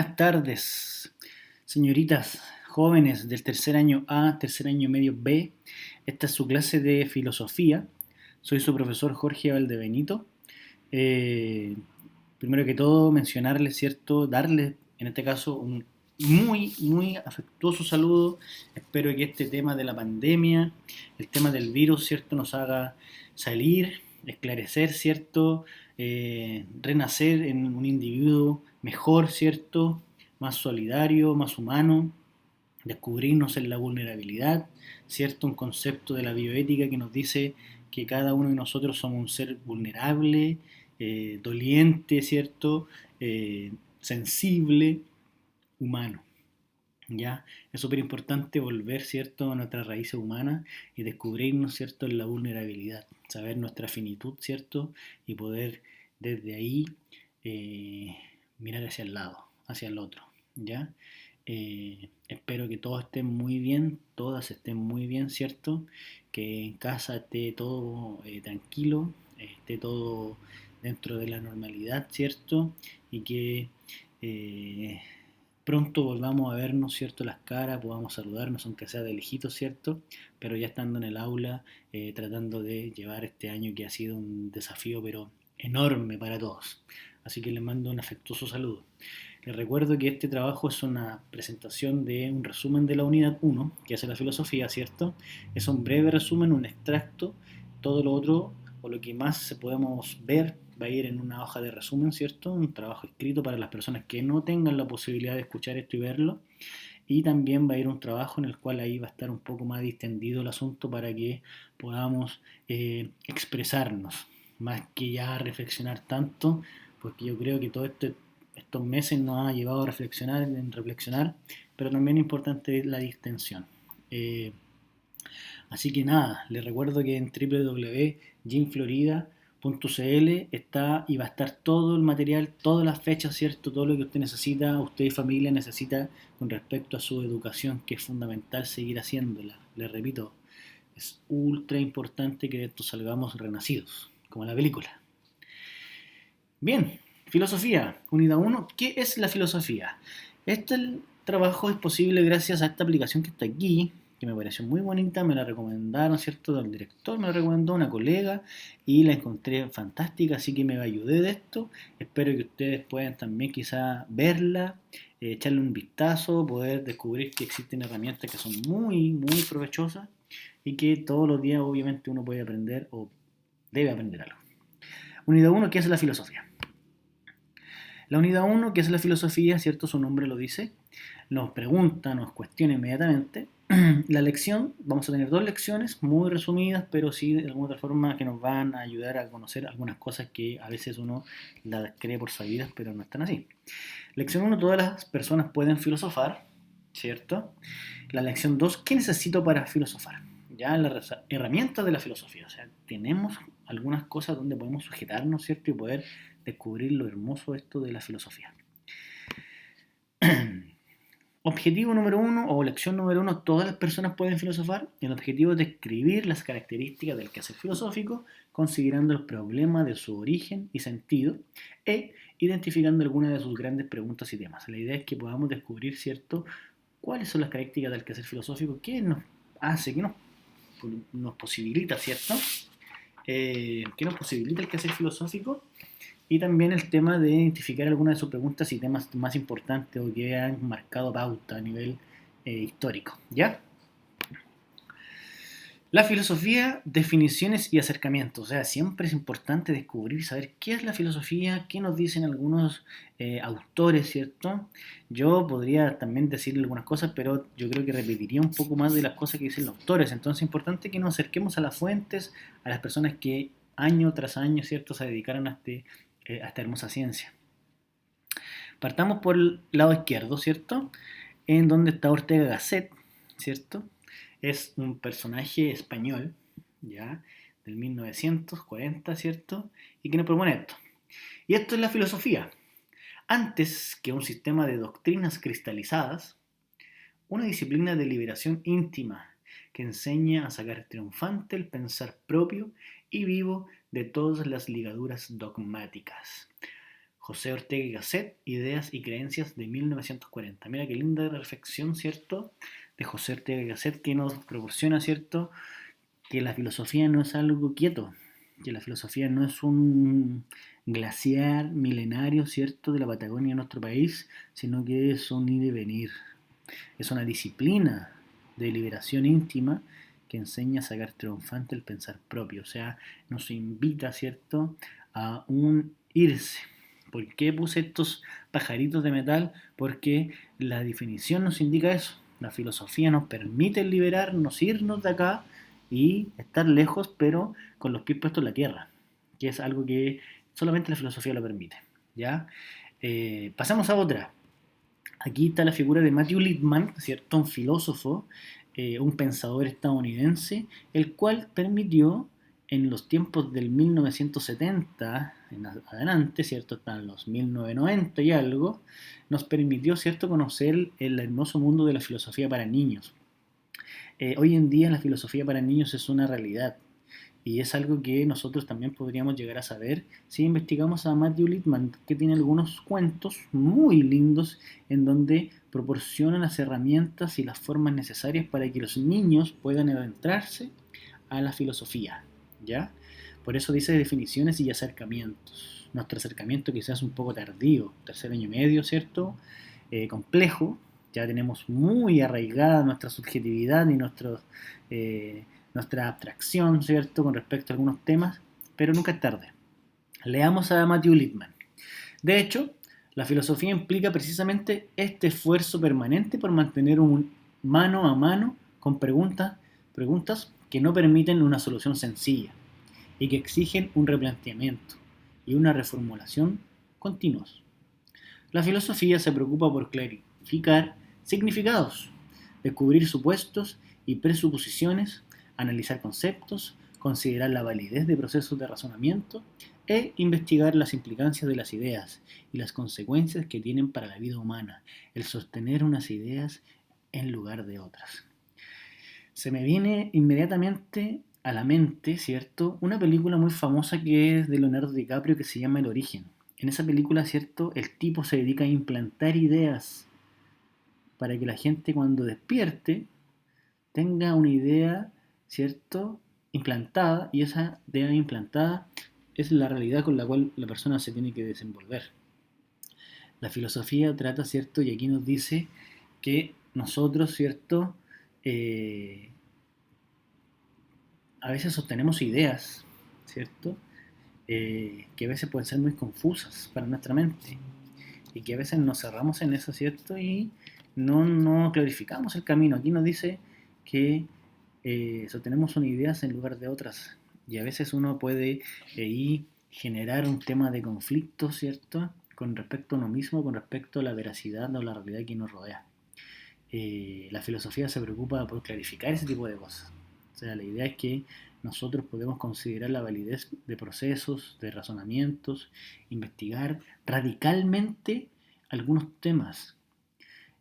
Buenas tardes, señoritas jóvenes del tercer año A, tercer año medio B. Esta es su clase de filosofía. Soy su profesor Jorge Valdebenito. Eh, Primero que todo, mencionarles, ¿cierto? Darles, en este caso, un muy afectuoso saludo. Espero que este tema de la pandemia, el tema del virus, ¿cierto? Nos haga salir, esclarecer, ¿cierto? Renacer en un individuo mejor, ¿cierto? Más solidario, más humano, descubrirnos en la vulnerabilidad, ¿cierto? Un concepto de la bioética que nos dice que cada uno de nosotros somos un ser vulnerable, doliente, ¿cierto? Sensible, humano. ¿Ya? Es súper importante volver, ¿cierto?, a nuestras raíces humanas y descubrirnos, ¿cierto?, en la vulnerabilidad, saber nuestra finitud, ¿cierto?, y poder desde ahí eh, mirar hacia el lado, hacia el otro, ¿ya? Espero que todos estén muy bien, todas estén muy bien, ¿cierto? Que en casa esté todo tranquilo, esté todo dentro de la normalidad, ¿cierto? Y que eh, pronto volvamos a vernos, ¿cierto? Las caras, podamos saludarnos, aunque sea de lejitos, ¿cierto? Pero ya estando en el aula, tratando de llevar este año que ha sido un desafío, pero enorme para todos. Así que les mando un afectuoso saludo. Les recuerdo que este trabajo es una presentación de un resumen de la unidad uno que hace la filosofía, ¿cierto? Es un breve resumen, un extracto, todo lo otro o lo que más se podemos ver va a ir en una hoja de resumen, ¿cierto? Un trabajo escrito para las personas que no tengan la posibilidad de escuchar esto y verlo. Y también va a ir un trabajo en el cual ahí va a estar un poco más distendido el asunto para que podamos expresarnos, más que ya reflexionar tanto, porque yo creo que todo estos meses nos ha llevado a reflexionar, pero también es importante la distensión. Eh, Así que nada, les recuerdo que en www.gymflorida.cl está y va a estar todo el material, todas las fechas, ¿cierto? Todo lo que usted necesita, usted y familia necesita con respecto a su educación, que es fundamental seguir haciéndola. Les repito, es ultra importante que de esto salgamos renacidos, como en la película. Bien, filosofía, unidad uno. ¿Qué es la filosofía? Este trabajo es posible gracias a esta aplicación que está aquí, que me pareció muy bonita, me la recomendaron, ¿cierto? El director me la recomendó una colega y la encontré fantástica, así que me ayudé de esto. Espero que ustedes puedan también quizá verla, echarle un vistazo, poder descubrir que existen herramientas que son muy provechosas y que todos los días obviamente uno puede aprender o debe aprender algo. Unidad uno, ¿qué es la filosofía? La unidad uno, que es la filosofía, ¿cierto? Su nombre lo dice, nos pregunta, nos cuestiona inmediatamente. La lección, vamos a tener dos lecciones muy resumidas, pero sí de alguna otra forma que nos van a ayudar a conocer algunas cosas que a veces uno las cree por sabidas, pero no están así. Lección uno, todas las personas pueden filosofar, ¿cierto? La lección 2, ¿qué necesito para filosofar? Ya las herramientas de la filosofía, o sea, tenemos algunas cosas donde podemos sujetarnos, ¿cierto? Y poder descubrir lo hermoso esto de la filosofía. Objetivo número uno o lección número uno, todas las personas pueden filosofar. El objetivo es describir las características del quehacer filosófico, considerando el problema de su origen y sentido e identificando algunas de sus grandes preguntas y temas. La idea es que podamos descubrir, ¿cierto?, cuáles son las características del quehacer filosófico, qué nos hace, qué nos posibilita, ¿cierto? ¿Qué nos posibilita el quehacer filosófico? Y también el tema de identificar algunas de sus preguntas y temas más importantes o que han marcado pauta a nivel histórico. ¿Ya? La filosofía, definiciones y acercamientos. O sea, siempre es importante descubrir y saber qué es la filosofía, qué nos dicen algunos autores, ¿cierto? Yo podría también decirle algunas cosas, pero yo creo que repetiría un poco más de las cosas que dicen los autores. Entonces es importante que nos acerquemos a las fuentes, a las personas que año tras año, ¿cierto?, se dedicaron a esta hermosa ciencia. Partamos por el lado izquierdo, ¿cierto? En donde está Ortega Gasset, ¿cierto? Es un personaje español, ¿ya? Del 1940, ¿cierto? Y que nos propone esto. Y esto es la filosofía. Antes que un sistema de doctrinas cristalizadas, una disciplina de liberación íntima que enseña a sacar triunfante el pensar propio y vivo de todas las ligaduras dogmáticas. José Ortega y Gasset, Ideas y Creencias de 1940. Mira qué linda reflexión, ¿cierto? De José Ortega y Gasset que nos proporciona, ¿cierto? Que la filosofía no es algo quieto, que la filosofía no es un glaciar milenario, ¿cierto?, de la Patagonia en nuestro país, sino que es un ir y venir. Es una disciplina de liberación íntima que enseña a sacar triunfante el pensar propio. O sea, nos invita, ¿cierto?, a un irse. ¿Por qué puse estos pajaritos de metal? Porque la definición nos indica eso. La filosofía nos permite liberarnos, irnos de acá y estar lejos, pero con los pies puestos en la tierra, que es algo que solamente la filosofía lo permite. ¿Ya? Pasamos a otra. Aquí está la figura de Matthew Lipman, ¿cierto? Un filósofo, un pensador estadounidense, el cual permitió en los tiempos del 1970 en adelante, ¿cierto? Hasta los 1990 y algo, nos permitió, ¿cierto?, conocer el hermoso mundo de la filosofía para niños. Hoy en día la filosofía para niños es una realidad y es algo que nosotros también podríamos llegar a saber si investigamos a Matthew Lipman, que tiene algunos cuentos muy lindos en donde proporciona las herramientas y las formas necesarias para que los niños puedan adentrarse a la filosofía, ¿ya? Por eso dice definiciones y acercamientos. Nuestro acercamiento quizás es un poco tardío, tercer año y medio, ¿cierto? Complejo, ya tenemos muy arraigada nuestra subjetividad y nuestra abstracción, ¿cierto?, con respecto a algunos temas, pero nunca es tarde. Leamos a Matthew Lipman. De hecho, la filosofía implica precisamente este esfuerzo permanente por mantener un mano a mano con preguntas que no permiten una solución sencilla y que exigen un replanteamiento y una reformulación continuos. La filosofía se preocupa por clarificar significados, descubrir supuestos y presuposiciones, analizar conceptos, considerar la validez de procesos de razonamiento e investigar las implicancias de las ideas y las consecuencias que tienen para la vida humana, el sostener unas ideas en lugar de otras. Se me viene inmediatamente a la mente, ¿cierto?, una película muy famosa que es de Leonardo DiCaprio que se llama El Origen. En esa película, ¿cierto?, el tipo se dedica a implantar ideas para que la gente cuando despierte tenga una idea, ¿cierto?, implantada, y esa idea implantada es la realidad con la cual la persona se tiene que desenvolver. La filosofía trata, ¿cierto?, y aquí nos dice que nosotros, ¿cierto?, eh, a veces sostenemos ideas, ¿cierto?, que a veces pueden ser muy confusas para nuestra mente y que a veces nos cerramos en eso, ¿cierto? Y no clarificamos el camino. Aquí nos dice que sostenemos unas ideas en lugar de otras y a veces uno puede ahí generar un tema de conflicto, ¿cierto?, con respecto a uno mismo, con respecto a la veracidad o la realidad que nos rodea. La filosofía se preocupa por clarificar ese tipo de cosas. O sea, la idea es que nosotros podemos considerar la validez de procesos, de razonamientos, investigar radicalmente algunos temas.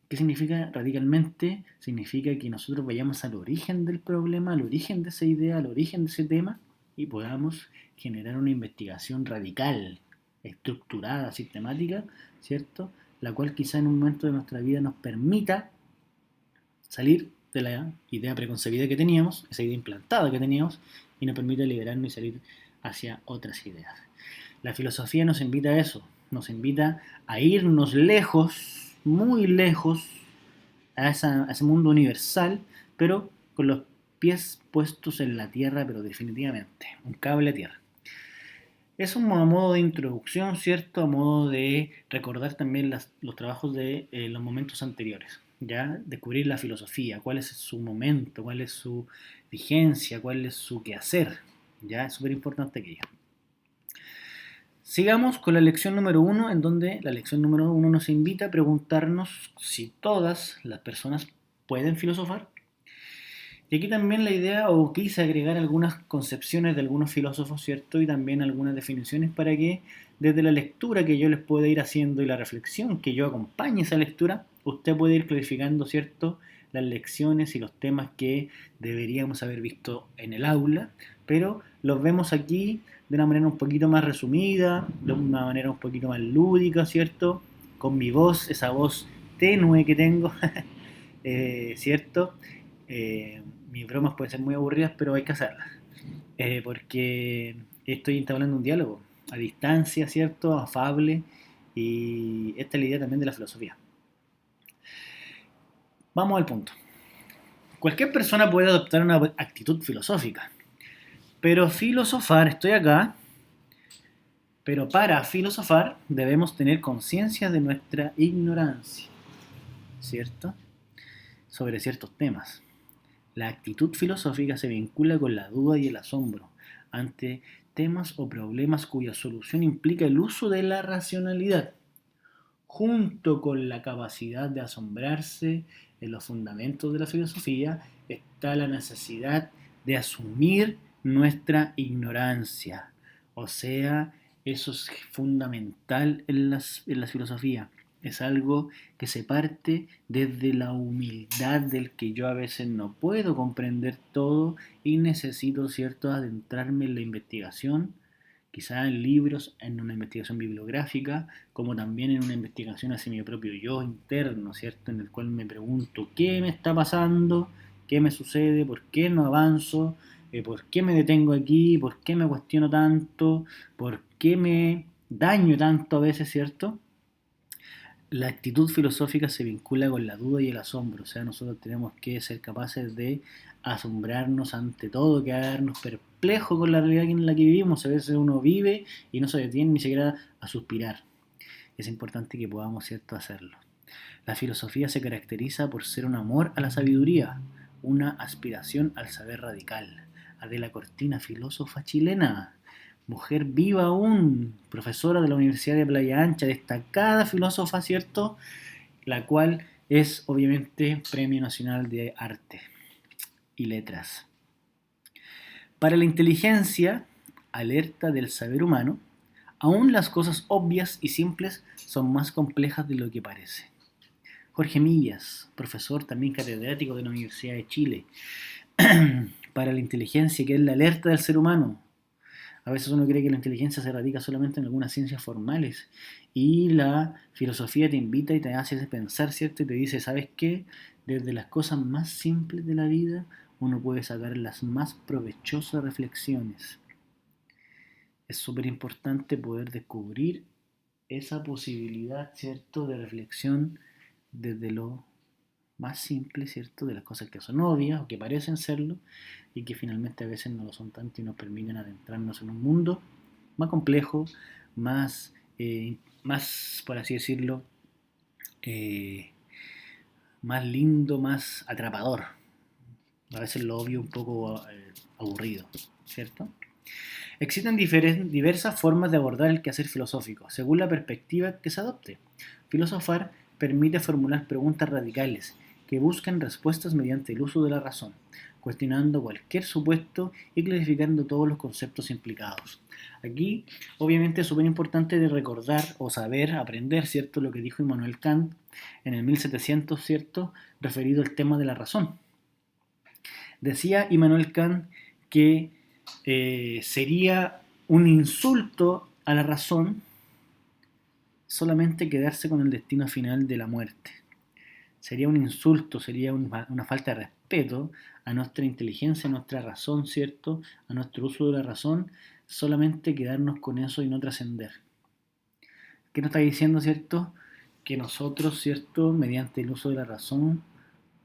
¿Qué significa radicalmente? Significa que nosotros vayamos al origen del problema, al origen de esa idea, al origen de ese tema y podamos generar una investigación radical, estructurada, sistemática, ¿cierto? La cual quizá en un momento de nuestra vida nos permita salir de la idea preconcebida que teníamos, esa idea implantada que teníamos, y nos permite liberarnos y salir hacia otras ideas. La filosofía nos invita a eso, nos invita a irnos lejos, muy lejos, a ese mundo universal, pero con los pies puestos en la tierra, pero definitivamente, un cable a tierra. Es un modo de introducción, ¿cierto? A modo de recordar también los trabajos de los momentos anteriores, ¿ya? Descubrir la filosofía, cuál es su momento, cuál es su vigencia, cuál es su quehacer, ¿ya? Es súper importante aquello. Sigamos con la lección número 1, en donde la lección número 1 nos invita a preguntarnos si todas las personas pueden filosofar. Y aquí también la idea, o quise agregar algunas concepciones de algunos filósofos, ¿cierto? Y también algunas definiciones para que desde la lectura que yo les pueda ir haciendo y la reflexión que yo acompañe esa lectura, usted puede ir clarificando, ¿cierto?, las lecciones y los temas que deberíamos haber visto en el aula, pero los vemos aquí de una manera un poquito más resumida, de una manera un poquito más lúdica, ¿cierto? Con mi voz, esa voz tenue que tengo, ¿cierto? Mis bromas pueden ser muy aburridas, pero hay que hacerlas, porque estoy entablando un diálogo a distancia, ¿cierto? Afable, y esta es la idea también de la filosofía. Vamos al punto. Cualquier persona puede adoptar una actitud filosófica, pero filosofar, estoy acá, pero para filosofar debemos tener conciencia de nuestra ignorancia, ¿cierto? Sobre ciertos temas. La actitud filosófica se vincula con la duda y el asombro ante temas o problemas cuya solución implica el uso de la racionalidad, junto con la capacidad de asombrarse en los fundamentos de la filosofía, está la necesidad de asumir nuestra ignorancia. O sea, eso es fundamental en la filosofía. Es algo que se parte desde la humildad del que yo a veces no puedo comprender todo y necesito, ¿cierto?, adentrarme en la investigación, quizá en libros, en una investigación bibliográfica, como también en una investigación hacia mi propio yo interno, ¿cierto? En el cual me pregunto qué me está pasando, qué me sucede, por qué no avanzo, por qué me detengo aquí, por qué me cuestiono tanto, por qué me daño tanto a veces, ¿cierto? La actitud filosófica se vincula con la duda y el asombro, o sea, nosotros tenemos que ser capaces de asombrarnos ante todo, quedarnos perplejos con la realidad en la que vivimos. A veces uno vive y no se detiene ni siquiera a suspirar. Es importante que podamos, ¿cierto?, hacerlo. La filosofía se caracteriza por ser un amor a la sabiduría, una aspiración al saber radical. Adela Cortina, filósofa chilena, mujer viva aún, profesora de la Universidad de Playa Ancha, destacada filósofa, ¿cierto? La cual es obviamente Premio Nacional de Arte y Letras. Para la inteligencia, alerta del saber humano, aún las cosas obvias y simples son más complejas de lo que parece. Jorge Millas, profesor también catedrático de la Universidad de Chile. Para la inteligencia, que es la alerta del ser humano. A veces uno cree que la inteligencia se radica solamente en algunas ciencias formales y la filosofía te invita y te hace pensar, ¿cierto? Y te dice, ¿sabes qué? Desde las cosas más simples de la vida uno puede sacar las más provechosas reflexiones. Es súper importante poder descubrir esa posibilidad, ¿cierto?, de reflexión desde lo más simple, ¿cierto?, de las cosas que son obvias o que parecen serlo y que finalmente a veces no lo son tanto y nos permiten adentrarnos en un mundo más complejo, más por así decirlo, eh, más lindo, más atrapador. A veces lo obvio un poco aburrido, ¿cierto? Existen diversas formas de abordar el quehacer filosófico, según la perspectiva que se adopte. Filosofar permite formular preguntas radicales que buscan respuestas mediante el uso de la razón, cuestionando cualquier supuesto y clarificando todos los conceptos implicados. Aquí, obviamente, es súper importante de recordar o saber, aprender, ¿cierto?, lo que dijo Immanuel Kant en el 1700, ¿cierto?, referido al tema de la razón. Decía Immanuel Kant que sería un insulto a la razón solamente quedarse con el destino final de la muerte. Sería un insulto, sería una falta de respeto a nuestra inteligencia, a nuestra razón, ¿cierto?, a nuestro uso de la razón, solamente quedarnos con eso y no trascender. ¿Qué nos está diciendo, cierto? Que nosotros, ¿cierto?, mediante el uso de la razón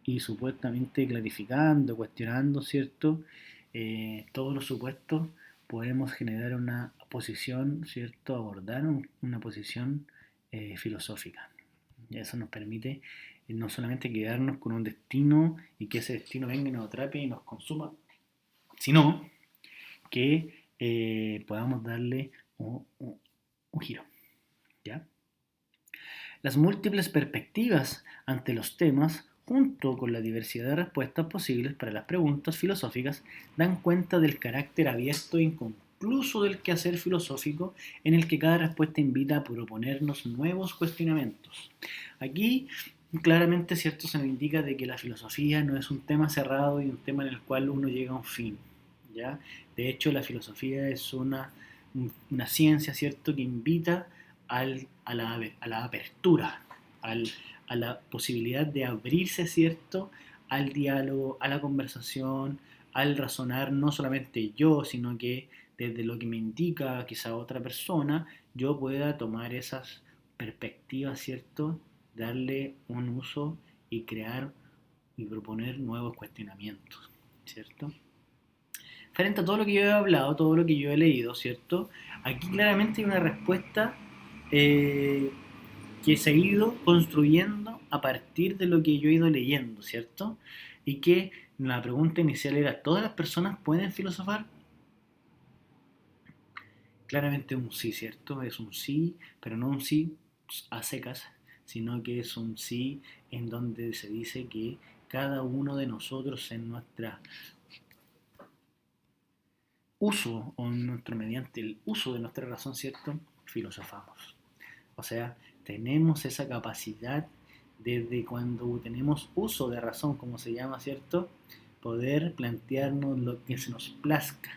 y supuestamente clarificando, cuestionando, ¿cierto?, todos los supuestos, podemos generar una posición, ¿cierto?, abordar una posición filosófica. Y eso nos permite no solamente quedarnos con un destino y que ese destino venga y nos atrape y nos consuma, sino que podamos darle un giro, ¿ya? Las múltiples perspectivas ante los temas, junto con la diversidad de respuestas posibles para las preguntas filosóficas, dan cuenta del carácter abierto e inconcluso del quehacer filosófico, en el que cada respuesta invita a proponernos nuevos cuestionamientos. Aquí claramente, ¿cierto?, se nos indica de que la filosofía no es un tema cerrado y un tema en el cual uno llega a un fin, ¿ya? De hecho, la filosofía es una una ciencia, ¿cierto?, que invita a la apertura, a la posibilidad de abrirse, ¿cierto?, al diálogo, a la conversación, al razonar, no solamente yo, sino que desde lo que me indica quizá otra persona, yo pueda tomar esas perspectivas, ¿cierto?, darle un uso y crear y proponer nuevos cuestionamientos, ¿cierto? Frente a todo lo que yo he hablado, todo lo que yo he leído, ¿cierto? Aquí claramente hay una respuesta eh, que he seguido construyendo a partir de lo que yo he ido leyendo, ¿cierto? Y que la pregunta inicial era, ¿todas las personas pueden filosofar? Claramente un sí, ¿cierto? Es un sí, pero no un sí a secas, sino que es un sí en donde se dice que cada uno de nosotros en nuestra uso o nuestro, mediante el uso de nuestra razón, ¿cierto? Filosofamos. O sea, tenemos esa capacidad desde cuando tenemos uso de razón, como se llama, ¿cierto? Poder plantearnos lo que se nos plazca.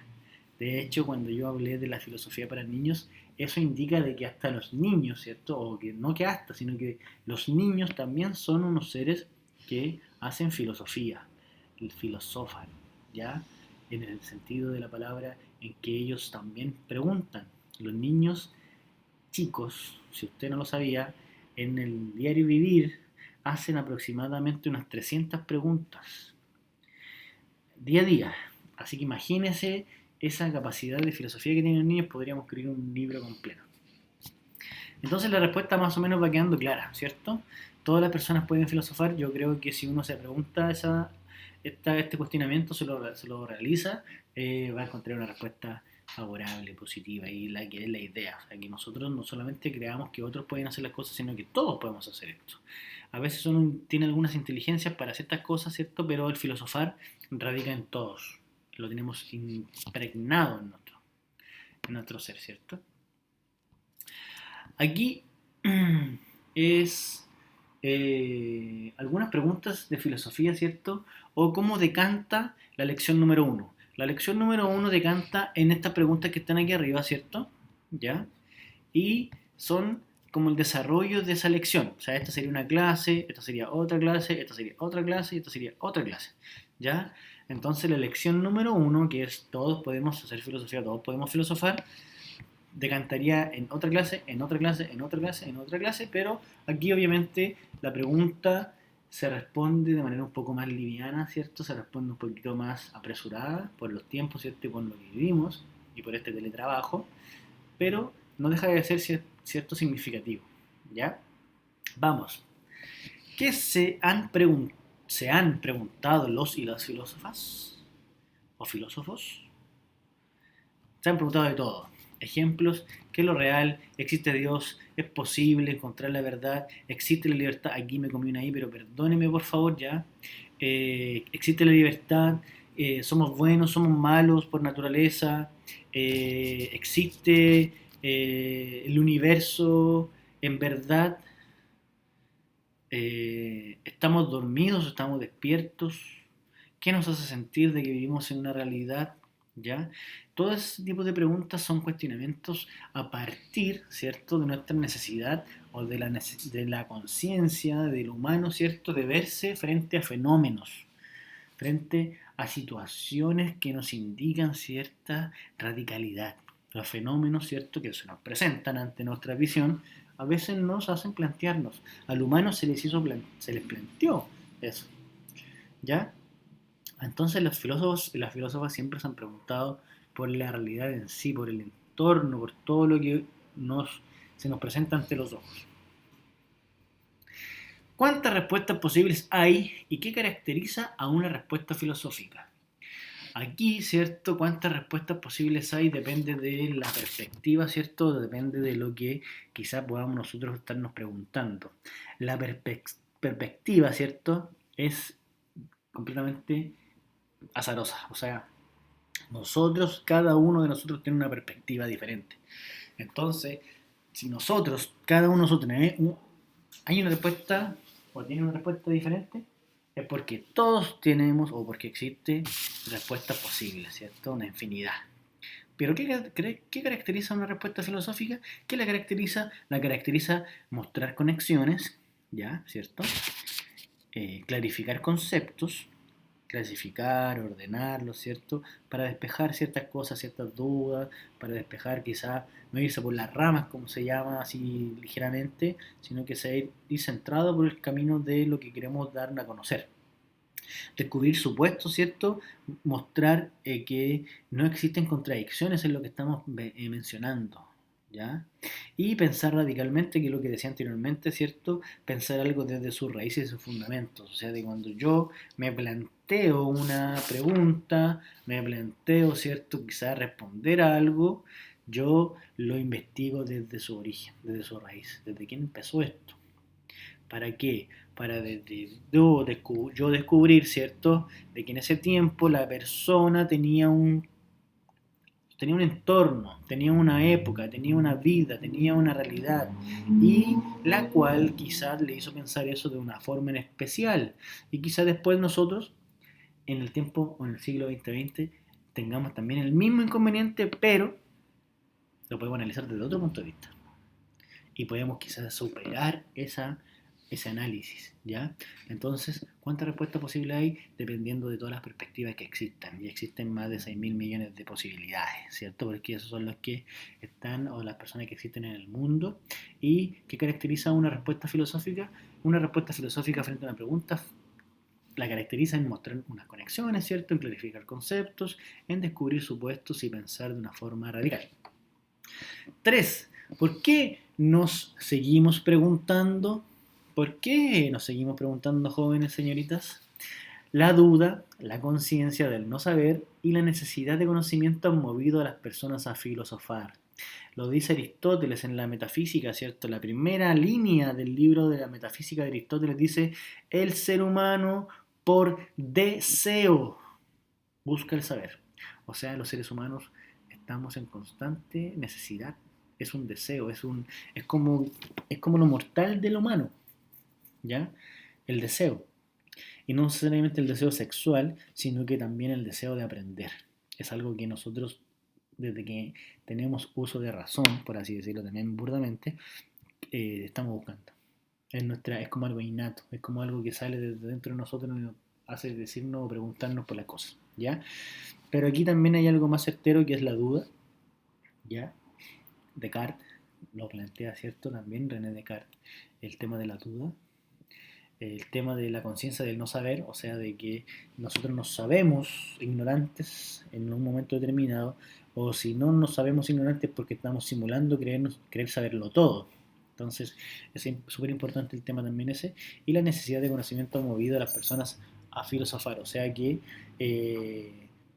De hecho, cuando yo hablé de la filosofía para niños, eso indica de que hasta los niños, ¿cierto? O que no que hasta, sino que los niños también son unos seres que hacen filosofía, filosofan, ¿ya? En el sentido de la palabra en que ellos también preguntan. Los niños chicos, si usted no lo sabía, en el diario vivir hacen aproximadamente unas 300 preguntas día a día. Así que imagínese esa capacidad de filosofía que tienen los niños, podríamos escribir un libro completo. Entonces la respuesta más o menos va quedando clara, ¿cierto? Todas las personas pueden filosofar. Yo creo que si uno se pregunta este cuestionamiento, se lo realiza, va a encontrar una respuesta favorable, positiva, y la que es la idea. O sea, que nosotros no solamente creamos que otros pueden hacer las cosas, sino que todos podemos hacer esto. A veces uno tiene algunas inteligencias para ciertas cosas, ¿cierto? Pero el filosofar radica en todos. Lo tenemos impregnado en nuestro ser, ¿cierto? Aquí es algunas preguntas de filosofía, ¿cierto? O cómo decanta la lección número uno. La lección número uno decanta en estas preguntas que están aquí arriba, ¿cierto? ¿Ya? Y son como el desarrollo de esa lección. O sea, esta sería una clase, esta sería otra clase, esta sería otra clase y esta sería otra clase. ¿Ya? Entonces la lección número uno, que es todos podemos hacer filosofía, todos podemos filosofar, decantaría en otra clase, en otra clase, en otra clase, en otra clase, pero aquí obviamente la pregunta se responde de manera un poco más liviana, ¿cierto? Se responde un poquito más apresurada por los tiempos, ¿cierto? Y por lo que vivimos y por este teletrabajo, pero no deja de ser cierto significativo, ¿ya? Vamos. ¿Qué se han preguntado los y las filósofas? ¿O filósofos? Se han preguntado de todo. Ejemplos, ¿qué es lo real? ¿Existe Dios? ¿Es posible encontrar la verdad? ¿Existe la libertad? Aquí me comí una ahí, pero perdóneme por favor ya. ¿Existe la libertad? ¿Somos buenos? ¿Somos malos por naturaleza? ¿Existe el universo en verdad? ¿Estamos dormidos o estamos despiertos? ¿Qué nos hace sentir de que vivimos en una realidad? ¿Ya? Todo ese tipo de preguntas son cuestionamientos a partir, ¿cierto?, de nuestra necesidad o de la conciencia del humano, ¿cierto?, de verse frente a fenómenos, frente a situaciones que nos indican cierta radicalidad. Los fenómenos, ¿cierto?, que se nos presentan ante nuestra visión, a veces nos hacen plantearnos. Al humano se les planteó eso, ¿ya? Entonces los filósofos y las filósofas siempre se han preguntado por la realidad en sí, por el entorno, por todo lo que se nos presenta ante los ojos. ¿Cuántas respuestas posibles hay y qué caracteriza a una respuesta filosófica? Aquí, ¿cierto? Cuántas respuestas posibles hay depende de la perspectiva, ¿cierto? Depende de lo que quizá podamos nosotros estarnos preguntando. La perspectiva, ¿cierto? Es completamente azarosa. O sea, cada uno de nosotros tiene una perspectiva diferente. Entonces, si cada uno de nosotros hay una respuesta o tiene una respuesta diferente, es porque todos tenemos o porque existe respuestas posibles, ¿cierto? Una infinidad. Pero ¿qué caracteriza una respuesta filosófica? ¿Qué la caracteriza? La caracteriza mostrar conexiones, ¿ya? ¿Cierto? Clarificar conceptos, clasificar, ordenarlos, ¿cierto? Para despejar ciertas cosas, ciertas dudas, para despejar quizás, no irse por las ramas, como se llama así ligeramente, sino que ir centrado por el camino de lo que queremos dar a conocer. Descubrir supuestos, ¿cierto? Mostrar que no existen contradicciones en lo que estamos mencionando, ¿ya? Y pensar radicalmente, que es lo que decía anteriormente, ¿cierto? Pensar algo desde sus raíces y sus fundamentos. O sea, de cuando yo me planteo una pregunta, me planteo, ¿cierto? Quizás responder a algo, yo lo investigo desde su origen, desde su raíz, desde quién empezó esto. ¿Para qué? Para yo descubrir, ¿cierto? De que en ese tiempo la persona tenía un entorno, tenía una época, tenía una vida, tenía una realidad, y la cual quizás le hizo pensar eso de una forma en especial. Y quizás después nosotros, en el tiempo o en el siglo XX, tengamos también el mismo inconveniente, pero lo podemos analizar desde otro punto de vista. Y podemos quizás superar ese análisis, ¿ya? Entonces, ¿cuántas respuestas posibles hay? Dependiendo de todas las perspectivas que existan. Y existen más de 6.000 millones de posibilidades, ¿cierto? Porque esos son los que están, o las personas que existen en el mundo. ¿Y qué caracteriza una respuesta filosófica? Una respuesta filosófica frente a una pregunta la caracteriza en mostrar unas conexiones, ¿cierto? En clarificar conceptos, en descubrir supuestos y pensar de una forma radical. 3. ¿Por qué nos seguimos preguntando? ¿Por qué nos seguimos preguntando, jóvenes señoritas? La duda, la conciencia del no saber y la necesidad de conocimiento han movido a las personas a filosofar. Lo dice Aristóteles en la Metafísica, ¿cierto? La primera línea del libro de la Metafísica de Aristóteles dice: el ser humano por deseo busca el saber. O sea, los seres humanos estamos en constante necesidad. Es un deseo, es como lo mortal del humano, ¿ya? El deseo. Y no necesariamente el deseo sexual, sino que también el deseo de aprender. Es algo que nosotros, desde que tenemos uso de razón, por así decirlo también burdamente, estamos buscando. Es como algo innato, es como algo que sale desde dentro de nosotros y nos hace decirnos o preguntarnos por las cosas, ¿ya? Pero aquí también hay algo más certero, que es la duda, ¿ya? Descartes lo plantea, ¿cierto? También René Descartes, el tema de la duda, el tema de la conciencia del no saber, o sea, de que nosotros nos sabemos ignorantes en un momento determinado, o si no nos sabemos ignorantes porque estamos simulando creer saberlo todo. Entonces, es súper importante el tema también ese, y la necesidad de conocimiento ha movido a las personas a filosofar, o sea que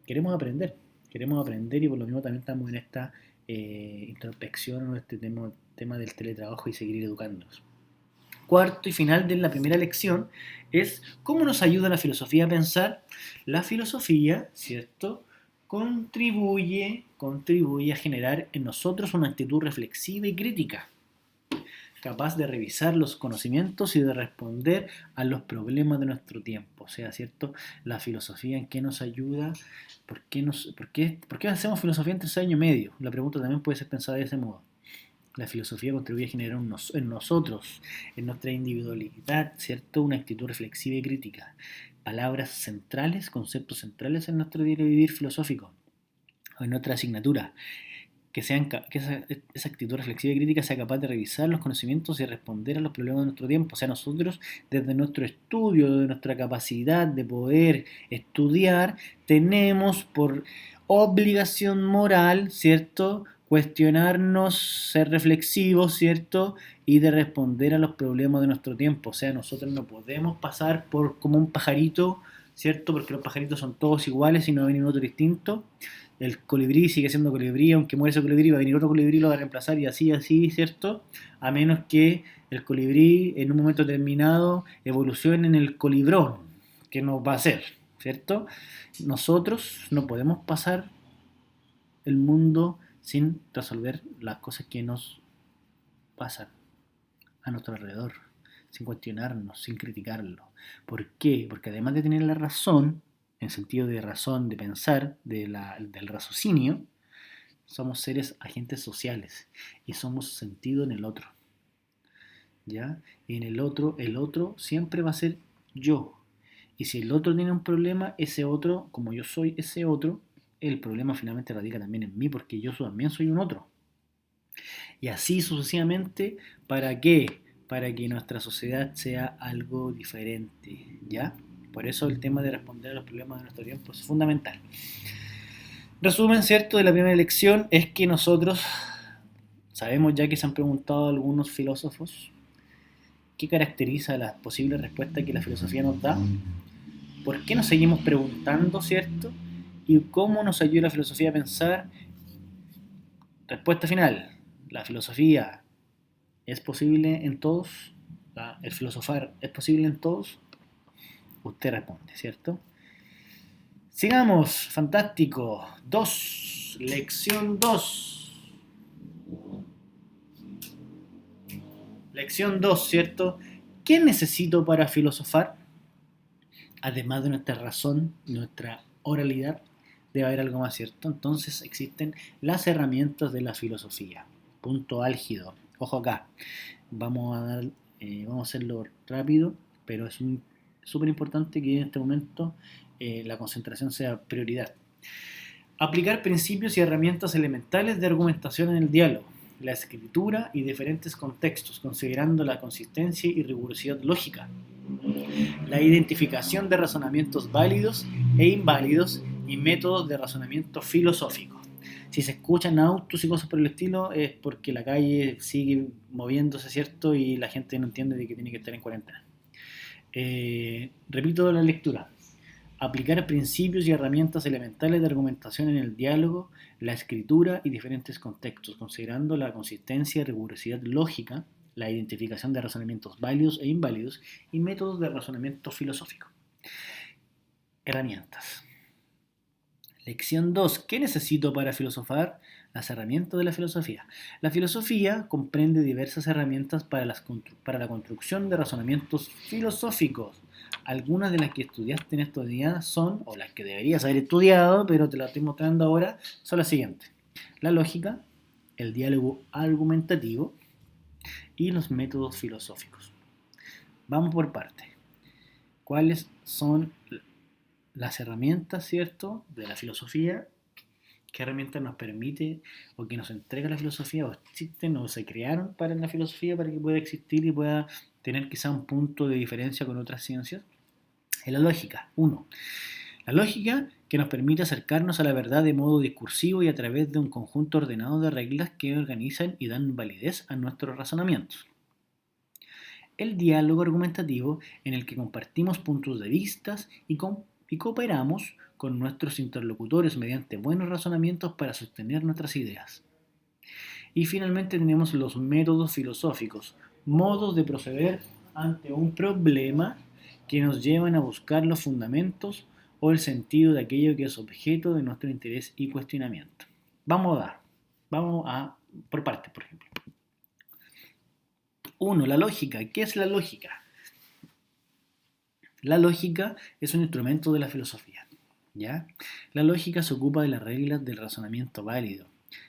queremos aprender y por lo mismo también estamos en esta introspección o este tema del teletrabajo y seguir educándonos. Cuarto y final de la primera lección es cómo nos ayuda la filosofía a pensar. La filosofía, ¿cierto? Contribuye a generar en nosotros una actitud reflexiva y crítica, capaz de revisar los conocimientos y de responder a los problemas de nuestro tiempo. O sea, ¿cierto? La filosofía, ¿en qué nos ayuda? ¿Por qué hacemos filosofía en 3 años y medio? La pregunta también puede ser pensada de ese modo. La filosofía contribuye a generar en nosotros, en nuestra individualidad, ¿cierto? Una actitud reflexiva y crítica. Palabras centrales, conceptos centrales en nuestro diario vivir filosófico, o en nuestra asignatura. Que esa actitud reflexiva y crítica sea capaz de revisar los conocimientos y responder a los problemas de nuestro tiempo. O sea, nosotros, desde nuestro estudio, de nuestra capacidad de poder estudiar, tenemos por obligación moral, ¿cierto?, cuestionarnos, ser reflexivos, ¿cierto?, y de responder a los problemas de nuestro tiempo. O sea, nosotros no podemos pasar por como un pajarito, ¿cierto?, porque los pajaritos son todos iguales y no hay ningún otro distinto. El colibrí sigue siendo colibrí, aunque muere ese colibrí, va a venir otro colibrí, lo va a reemplazar y así, así, ¿cierto? A menos que el colibrí en un momento determinado evolucione en el colibrón, que nos va a hacer, ¿cierto? Nosotros no podemos pasar el mundo sin resolver las cosas que nos pasan a nuestro alrededor, sin cuestionarnos, sin criticarlo. ¿Por qué? Porque además de tener la razón, en sentido de razón, de pensar, del raciocinio, somos seres agentes sociales y somos sentido en el otro, ¿ya? Y en el otro siempre va a ser yo. Y si el otro tiene un problema, ese otro, como yo soy ese otro, el problema finalmente radica también en mí, porque yo también soy un otro. Y así sucesivamente, ¿para qué? Para que nuestra sociedad sea algo diferente, ¿ya? Por eso el tema de responder a los problemas de nuestro tiempo es fundamental. Resumen, ¿cierto?, de la primera lección es que nosotros sabemos, ya que se han preguntado algunos filósofos, qué caracteriza las posibles respuestas que la filosofía nos da, por qué nos seguimos preguntando, ¿cierto? Y cómo nos ayuda la filosofía a pensar. Respuesta final, la filosofía es posible en todos, el filosofar es posible en todos. Usted responde, ¿cierto? Sigamos, fantástico. 2, lección 2. Lección 2, ¿cierto? ¿Qué necesito para filosofar? Además de nuestra razón, nuestra oralidad, debe haber algo más, ¿cierto? Entonces existen las herramientas de la filosofía. Punto álgido. Ojo acá. Vamos a hacerlo rápido, pero es súper importante que en este momento la concentración sea prioridad. Aplicar principios y herramientas elementales de argumentación en el diálogo, la escritura y diferentes contextos, considerando la consistencia y rigurosidad lógica, la identificación de razonamientos válidos e inválidos y métodos de razonamiento filosófico. Si se escuchan autos y cosas por el estilo es porque la calle sigue moviéndose, ¿cierto? Y la gente no entiende de que tiene que estar en cuarentena. Repito la lectura. Aplicar principios y herramientas elementales de argumentación en el diálogo, la escritura y diferentes contextos, considerando la consistencia y rigurosidad lógica, la identificación de razonamientos válidos e inválidos y métodos de razonamiento filosófico. Herramientas. Lección 2. ¿Qué necesito para filosofar? Las herramientas de la filosofía. La filosofía comprende diversas herramientas para la construcción de razonamientos filosóficos. Algunas de las que estudiaste en estos días son, o las que deberías haber estudiado, pero te las estoy mostrando ahora, son las siguientes. La lógica, el diálogo argumentativo y los métodos filosóficos. Vamos por partes. ¿Cuáles son las herramientas, ¿cierto?, de la filosofía? ¿Qué herramientas nos permite o que nos entrega la filosofía o existen o se crearon para la filosofía para que pueda existir y pueda tener quizá un punto de diferencia con otras ciencias? Es la lógica. 1. La lógica que nos permite acercarnos a la verdad de modo discursivo y a través de un conjunto ordenado de reglas que organizan y dan validez a nuestros razonamientos. El diálogo argumentativo en el que compartimos puntos de vista y cooperamos con nuestros interlocutores mediante buenos razonamientos para sostener nuestras ideas. Y finalmente tenemos los métodos filosóficos, modos de proceder ante un problema que nos llevan a buscar los fundamentos o el sentido de aquello que es objeto de nuestro interés y cuestionamiento. Vamos a por partes, por ejemplo. 1. La lógica. ¿Qué es la lógica? La lógica es un instrumento de la filosofía, ¿ya? La lógica se ocupa de las reglas del razonamiento válido,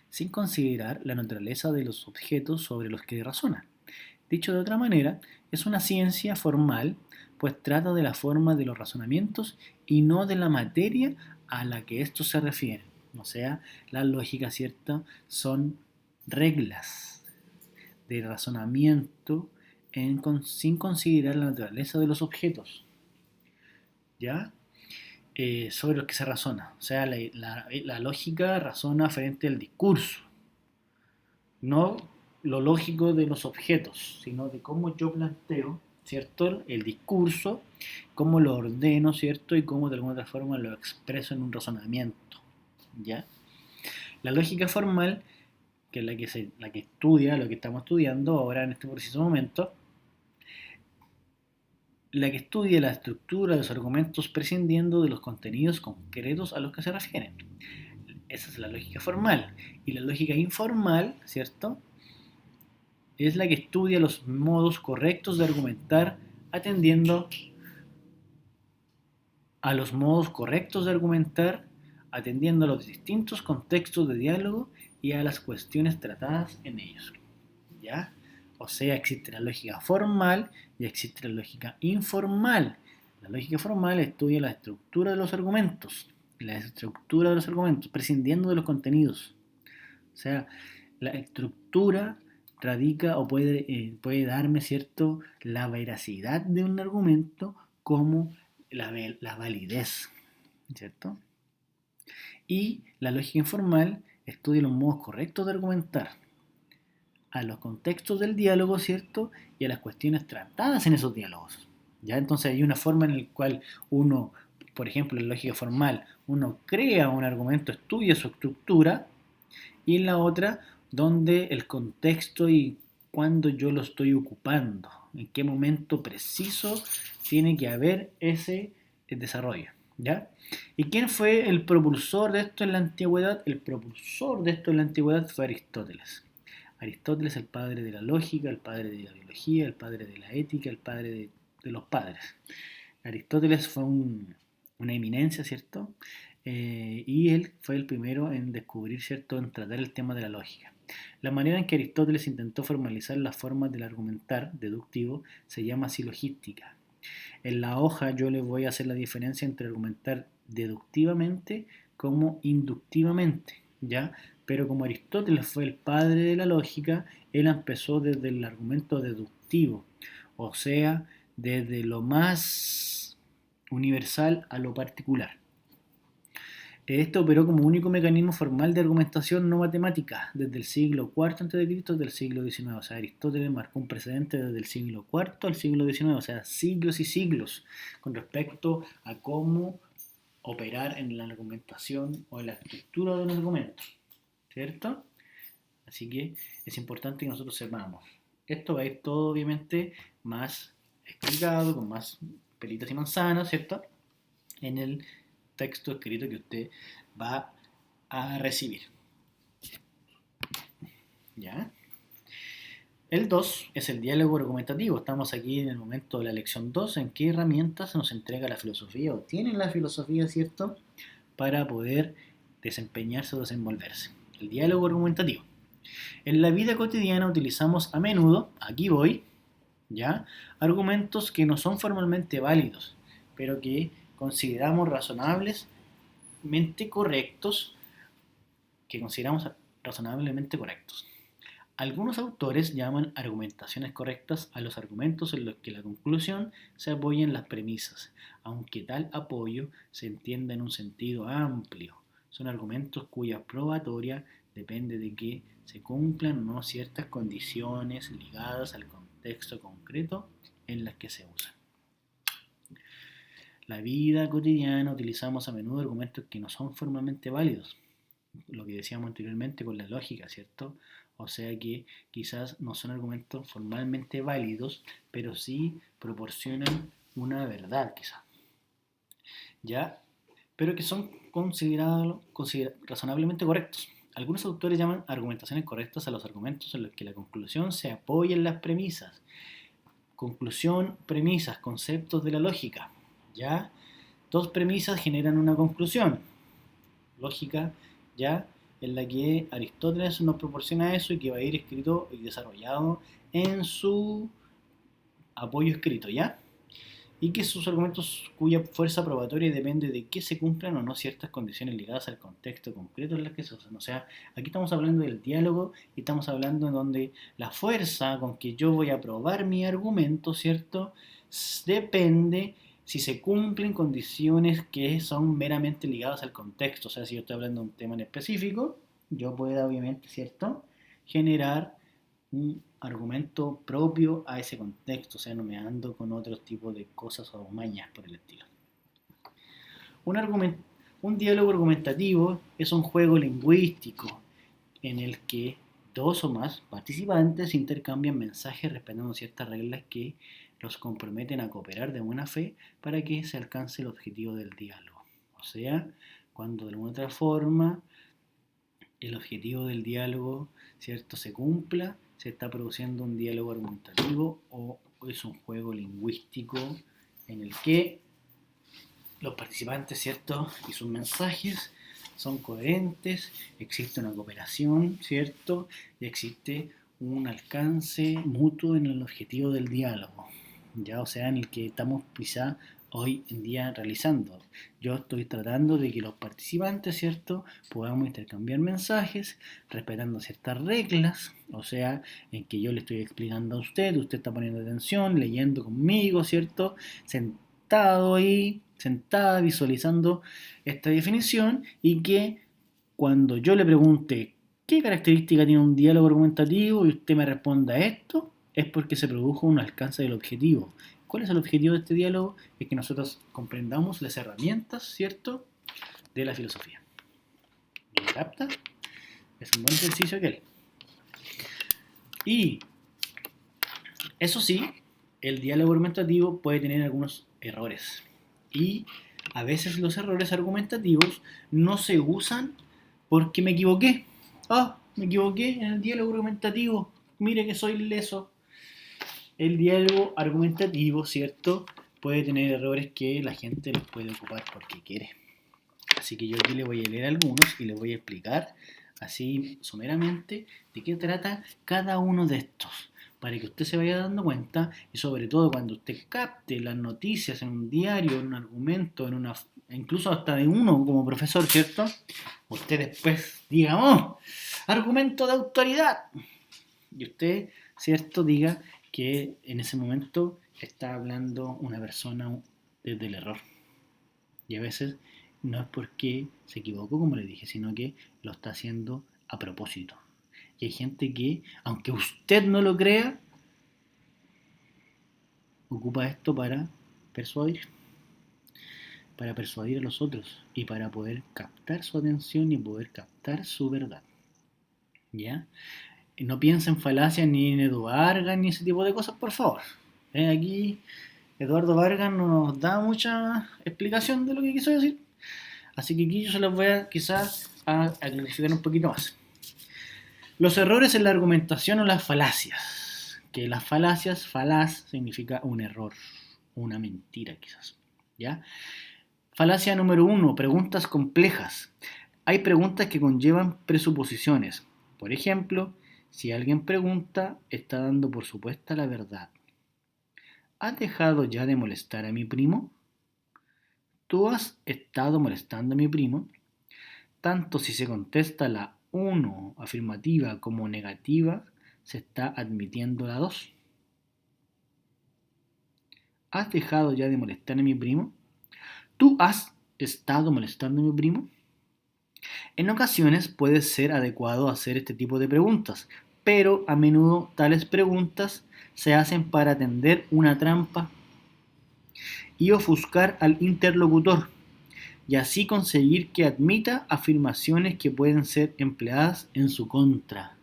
sin considerar la naturaleza de los objetos sobre los que razona. Dicho de otra manera, es una ciencia formal, pues trata de la forma de los razonamientos y no de la materia a la que estos se refieren. O sea, la lógica, ¿cierto?, son reglas de razonamiento sin considerar la naturaleza de los objetos, ¿ya? Sobre los que se razona. O sea, la lógica razona frente al discurso, no lo lógico de los objetos, sino de cómo yo planteo, ¿cierto?, el discurso, cómo lo ordeno, ¿cierto?, y cómo de alguna otra forma lo expreso en un razonamiento, ¿ya? La lógica formal, que es la que estudia lo que estamos estudiando ahora en este preciso momento, la que estudia la estructura de los argumentos prescindiendo de los contenidos concretos a los que se refieren. Esa es la lógica formal. Y la lógica informal, ¿cierto?, es la que estudia los modos correctos de argumentar atendiendo a los distintos contextos de diálogo y a las cuestiones tratadas en ellos. ¿Ya? O sea, existe la lógica formal y existe la lógica informal. La lógica formal estudia la estructura de los argumentos, prescindiendo de los contenidos. O sea, la estructura radica o puede darme, ¿cierto?, la veracidad de un argumento como la validez, ¿cierto? Y la lógica informal estudia los modos correctos de argumentar, a los contextos del diálogo, ¿cierto? Y a las cuestiones tratadas en esos diálogos. ¿Ya? Entonces hay una forma en la cual uno, por ejemplo, en lógica formal, uno crea un argumento, estudia su estructura, y en la otra, donde el contexto y cuándo yo lo estoy ocupando, en qué momento preciso tiene que haber ese desarrollo. ¿Ya? ¿Y quién fue el propulsor de esto en la antigüedad? El propulsor de esto en la antigüedad fue Aristóteles. Aristóteles, el padre de la lógica, el padre de la biología, el padre de la ética, el padre de los padres. Aristóteles fue una eminencia, ¿cierto? Y él fue el primero en descubrir, ¿cierto?, en tratar el tema de la lógica. La manera en que Aristóteles intentó formalizar las formas del argumentar deductivo se llama silogística. En la hoja yo les voy a hacer la diferencia entre argumentar deductivamente como inductivamente, ¿ya? Pero como Aristóteles fue el padre de la lógica, él empezó desde el argumento deductivo, o sea, desde lo más universal a lo particular. Esto operó como único mecanismo formal de argumentación no matemática desde el siglo IV a.C. hasta el siglo XIX. O sea, Aristóteles marcó un precedente desde el siglo IV al siglo XIX, o sea, siglos y siglos, con respecto a cómo operar en la argumentación o en la estructura de un argumento, ¿cierto? Así que es importante que nosotros sepamos. Esto va a ir todo, obviamente, más explicado, con más pelitas y manzanas, ¿cierto? En el texto escrito que usted va a recibir. ¿Ya? El 2 es el diálogo argumentativo. Estamos aquí en el momento de la lección 2, en qué herramientas nos entrega la filosofía o tiene la filosofía, ¿cierto?, para poder desempeñarse o desenvolverse. El diálogo argumentativo. En la vida cotidiana utilizamos a menudo, aquí voy, ¿ya?, argumentos que no son formalmente válidos, pero que consideramos razonablemente correctos, Algunos autores llaman argumentaciones correctas a los argumentos en los que la conclusión se apoya en las premisas, aunque tal apoyo se entienda en un sentido amplio. Son argumentos cuya probatoria depende de que se cumplan o no ciertas condiciones ligadas al contexto concreto en las que se usan. La vida cotidiana utilizamos a menudo argumentos que no son formalmente válidos, lo que decíamos anteriormente con la lógica, ¿cierto? O sea que quizás no son argumentos formalmente válidos, pero sí proporcionan una verdad, quizás, ¿ya? Pero que son razonablemente correctos. Algunos autores llaman argumentaciones correctas a los argumentos en los que la conclusión se apoya en las premisas. Conclusión, premisas, conceptos de la lógica, ¿ya? Dos premisas generan una conclusión. Lógica, ¿ya?, en la que Aristóteles nos proporciona eso y que va a ir escrito y desarrollado en su apoyo escrito, ¿ya? Y que sus argumentos cuya fuerza probatoria depende de que se cumplan o no ciertas condiciones ligadas al contexto concreto en las que se usan. O sea, aquí estamos hablando del diálogo y estamos hablando en donde la fuerza con que yo voy a probar mi argumento, ¿cierto?, depende si se cumplen condiciones que son meramente ligadas al contexto. O sea, si yo estoy hablando de un tema en específico, yo puedo, obviamente, ¿cierto?, generar un argumento propio a ese contexto. O sea, no me ando con otros tipos de cosas o mañas por el estilo. Un diálogo argumentativo es un juego lingüístico en el que dos o más participantes intercambian mensajes respetando ciertas reglas que los comprometen a cooperar de buena fe para que se alcance el objetivo del diálogo. O sea, cuando de alguna otra forma el objetivo del diálogo, ¿cierto?, se cumpla, se está produciendo un diálogo argumentativo o es un juego lingüístico en el que los participantes, ¿cierto?, y sus mensajes son coherentes, existe una cooperación, ¿cierto? Y existe un alcance mutuo en el objetivo del diálogo, ya, o sea, en el que estamos quizá hoy en día realizando. Yo estoy tratando de que los participantes, ¿cierto?, podamos intercambiar mensajes respetando ciertas reglas, o sea, en que yo le estoy explicando a usted está poniendo atención, leyendo conmigo, ¿cierto?, sentado ahí, sentada, visualizando esta definición, y que cuando yo le pregunte qué característica tiene un diálogo argumentativo y usted me responda esto, es porque se produjo un alcance del objetivo. ¿Cuál es el objetivo de este diálogo? Es que nosotros comprendamos las herramientas, ¿cierto?, de la filosofía. ¿Me capta? Es un buen ejercicio aquel. Y eso sí, el diálogo argumentativo puede tener algunos errores. Y a veces los errores argumentativos no se usan porque me equivoqué. Me equivoqué en el diálogo argumentativo. Mire que soy leso. El diálogo argumentativo, ¿cierto?, puede tener errores que la gente los puede ocupar porque quiere. Así que yo aquí le voy a leer algunos y le voy a explicar así someramente de qué trata cada uno de estos, para que usted se vaya dando cuenta, y sobre todo cuando usted capte las noticias en un diario, en un argumento, incluso hasta de uno como profesor, ¿cierto?, usted después diga, argumento de autoridad, y usted, ¿cierto?, diga que en ese momento está hablando una persona desde el error. Y a veces no es porque se equivocó, como le dije, sino que lo está haciendo a propósito. Y hay gente que, aunque usted no lo crea, ocupa esto para persuadir a los otros y para poder captar su atención y poder captar su verdad. ¿Ya? No piensen en falacias ni en Eduardo Vargas ni ese tipo de cosas, por favor. Aquí Eduardo Vargas no nos da mucha explicación de lo que quiso decir. Así que aquí yo se los voy a quizás a clarificar un poquito más. Los errores en la argumentación o las falacias. Que las falacias, falaz significa un error, una mentira quizás. ¿Ya? Falacia número 1, preguntas complejas. Hay preguntas que conllevan presuposiciones. Por ejemplo, si alguien pregunta, está dando por supuesta la verdad. ¿Has dejado ya de molestar a mi primo? ¿Tú has estado molestando a mi primo? Tanto si se contesta la 1 afirmativa como negativa, se está admitiendo la 2. ¿Has dejado ya de molestar a mi primo? ¿Tú has estado molestando a mi primo? En ocasiones puede ser adecuado hacer este tipo de preguntas, pero a menudo tales preguntas se hacen para tender una trampa y ofuscar al interlocutor, y así conseguir que admita afirmaciones que pueden ser empleadas en su contra.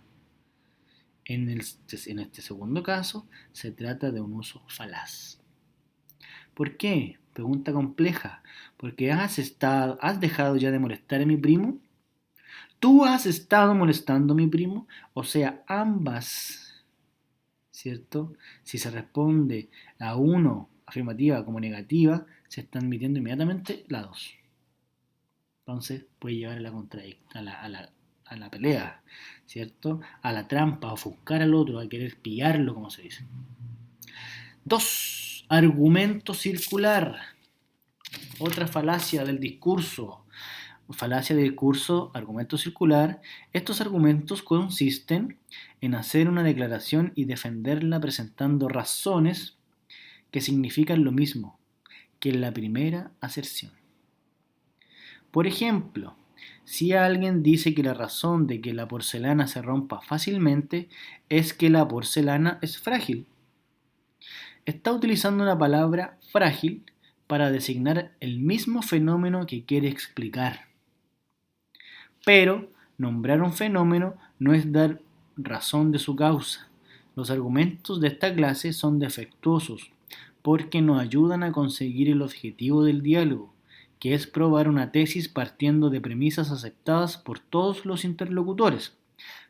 En este segundo caso, se trata de un uso falaz. ¿Por qué? Pregunta compleja. ¿Porque has dejado ya de molestar a mi primo? ¿Tú has estado molestando a mi primo? O sea, ambas, ¿cierto? Si se responde la 1 afirmativa como negativa, se está admitiendo inmediatamente la 2. Entonces puede llevar a la pelea, ¿cierto? A la trampa, a ofuscar al otro, a querer pillarlo, como se dice. 2. Argumento circular. Otra falacia del discurso. Falacia del discurso, argumento circular. Estos argumentos consisten en hacer una declaración y defenderla presentando razones que significan lo mismo que en la primera aserción. Por ejemplo, si alguien dice que la razón de que la porcelana se rompa fácilmente es que la porcelana es frágil, está utilizando una palabra frágil para designar el mismo fenómeno que quiere explicar. Pero nombrar un fenómeno no es dar razón de su causa. Los argumentos de esta clase son defectuosos porque no ayudan a conseguir el objetivo del diálogo, que es probar una tesis partiendo de premisas aceptadas por todos los interlocutores,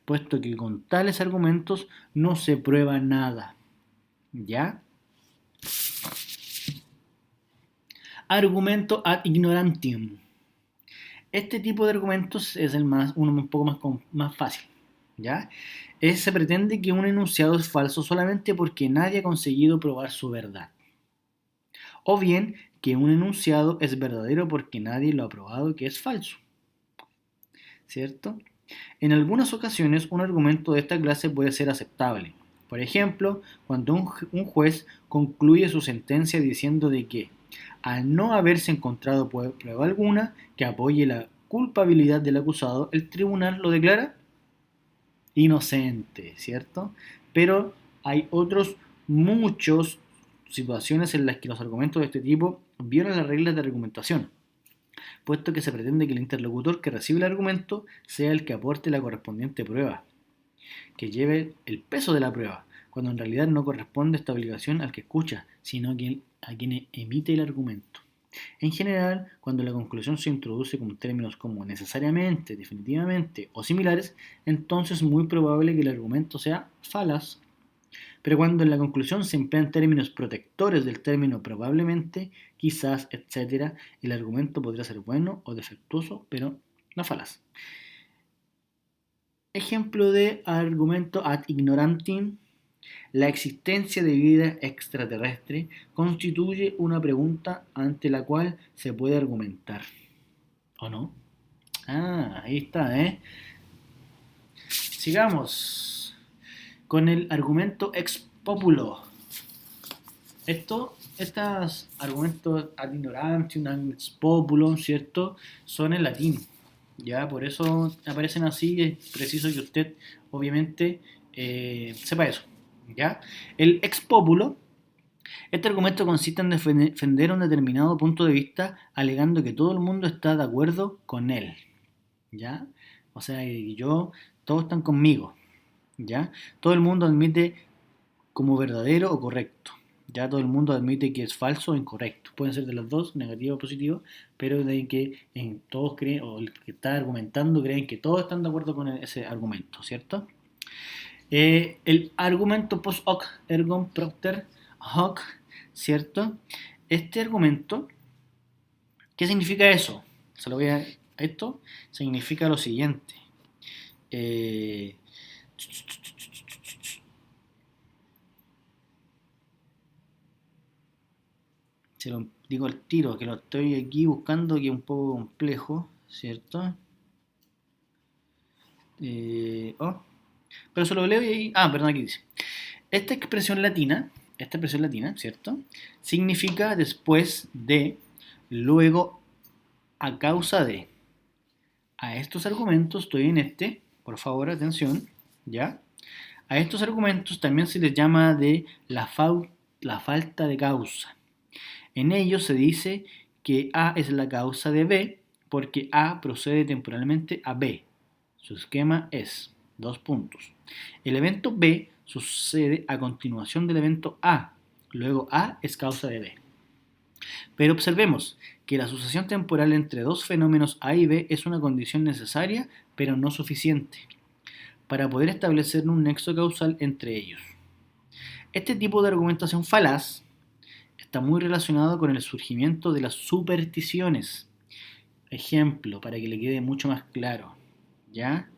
puesto que con tales argumentos no se prueba nada. ¿Ya? Argumento ad ignorantium. Este tipo de argumentos es uno un poco más fácil, ¿ya? Se pretende que un enunciado es falso solamente porque nadie ha conseguido probar su verdad. O bien que un enunciado es verdadero porque nadie lo ha probado que es falso, ¿cierto? En algunas ocasiones un argumento de esta clase puede ser aceptable. Por ejemplo, cuando un juez concluye su sentencia diciendo de que, al no haberse encontrado prueba alguna que apoye la culpabilidad del acusado, el tribunal lo declara inocente, ¿cierto? Pero hay otros muchos situaciones en las que los argumentos de este tipo violan las reglas de argumentación, puesto que se pretende que el interlocutor que recibe el argumento sea el que aporte la correspondiente prueba, que lleve el peso de la prueba, cuando en realidad no corresponde esta obligación al que escucha, sino a quien emite el argumento. En general, cuando la conclusión se introduce con términos como necesariamente, definitivamente o similares, entonces es muy probable que el argumento sea falaz. Pero cuando en la conclusión se emplean términos protectores del término probablemente, quizás, etc., el argumento podría ser bueno o defectuoso, pero no falaz. Ejemplo de argumento ad ignorantium. La existencia de vida extraterrestre constituye una pregunta ante la cual se puede argumentar. ¿O no? Ah, ahí está, ¿eh? Sigamos con el argumento ex populo. Estos argumentos ad ignorantium, ex populo, ¿cierto? Son en latín. Ya, por eso aparecen así. Es preciso que usted, obviamente, sepa eso. ¿Ya? El ex populo. Este argumento consiste en defender un determinado punto de vista alegando que todo el mundo está de acuerdo con él, ¿ya? O sea, todos están conmigo, ¿ya? Todo el mundo admite como verdadero o correcto, ¿ya? Todo el mundo admite que es falso o incorrecto. Pueden ser de los dos, negativo o positivo, pero de que todos creen, o el que está argumentando creen que todos están de acuerdo con ese argumento, ¿cierto? El argumento post hoc ergon propter hoc, ¿cierto? Este argumento, ¿qué significa eso? Esto significa lo siguiente. Eh, Se lo digo al tiro, que lo estoy aquí buscando, que es un poco complejo, ¿cierto? Oh, pero se lo leo y ahí... Ah, perdón, aquí dice. Esta expresión latina, ¿cierto? Significa después de, luego a causa de. A estos argumentos, estoy en por favor, atención, ¿ya? A estos argumentos también se les llama de la falta de causa. En ellos se dice que A es la causa de B porque A procede temporalmente a B. Su esquema es, dos puntos. El evento B sucede a continuación del evento A. Luego A es causa de B. Pero observemos que la sucesión temporal entre dos fenómenos A y B es una condición necesaria, pero no suficiente, para poder establecer un nexo causal entre ellos. Este tipo de argumentación falaz está muy relacionado con el surgimiento de las supersticiones. Ejemplo, para que le quede mucho más claro, ¿ya?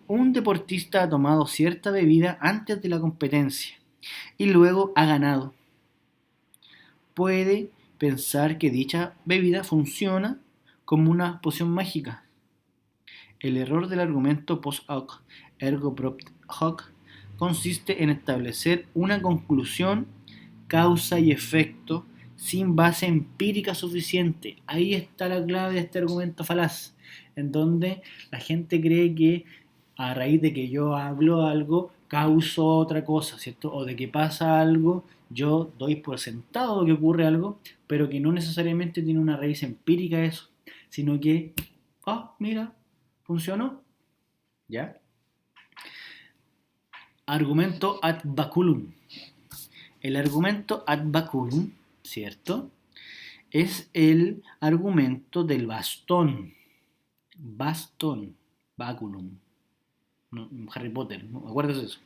Un deportista ha tomado cierta bebida antes de la competencia y luego ha ganado. Puede pensar que dicha bebida funciona como una poción mágica. El error del argumento post hoc ergo propter hoc consiste en establecer una conclusión, causa y efecto sin base empírica suficiente. Ahí está la clave de este argumento falaz, en donde la gente cree que a raíz de que yo hablo algo, causo otra cosa, ¿cierto? O de que pasa algo, yo doy por sentado que ocurre algo, pero que no necesariamente tiene una raíz empírica eso, sino que, mira, funcionó, ¿ya? Argumento ad baculum. El argumento ad baculum, ¿cierto? Es el argumento del bastón. Bastón, baculum. No, Harry Potter, ¿no? Acuérdate de eso.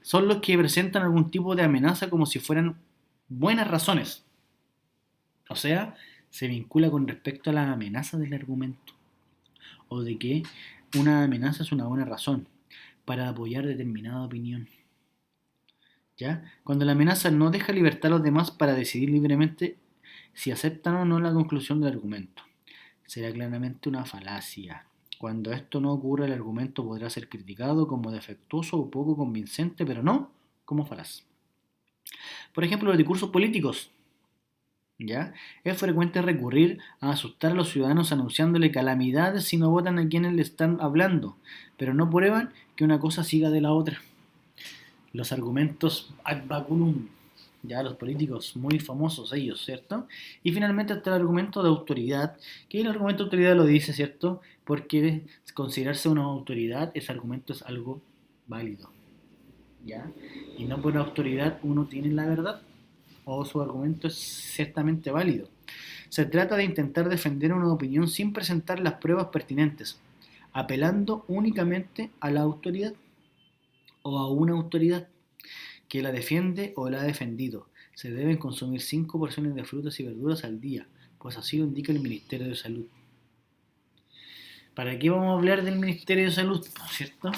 Son los que presentan algún tipo de amenaza como si fueran buenas razones. O sea, se vincula con respecto a la amenaza del argumento. o de que una amenaza es una buena razón para apoyar determinada opinión. ¿Ya? Cuando la amenaza no deja libertad a los demás para decidir libremente si aceptan o no la conclusión del argumento, será claramente una falacia. Cuando esto no ocurra, el argumento podrá ser criticado como defectuoso o poco convincente, pero no como falaz. Por ejemplo, los discursos políticos. ¿Ya? Es frecuente recurrir a asustar a los ciudadanos anunciándole calamidades si no votan a quienes le están hablando, pero no prueban que una cosa siga de la otra. Los argumentos ad baculum, ya los políticos muy famosos ellos, ¿cierto? Y finalmente está el argumento de autoridad, que el argumento de autoridad lo dice, ¿cierto? Porque considerarse una autoridad, ese argumento es algo válido, ¿ya? Y no por autoridad uno tiene la verdad, o su argumento es ciertamente válido. Se trata de intentar defender una opinión sin presentar las pruebas pertinentes, apelando únicamente a la autoridad o a una autoridad que la defiende o la ha defendido. Se deben consumir 5 porciones de frutas y verduras al día, pues así lo indica el Ministerio de Salud. ¿Para qué vamos a hablar del Ministerio de Salud? ¿Cierto?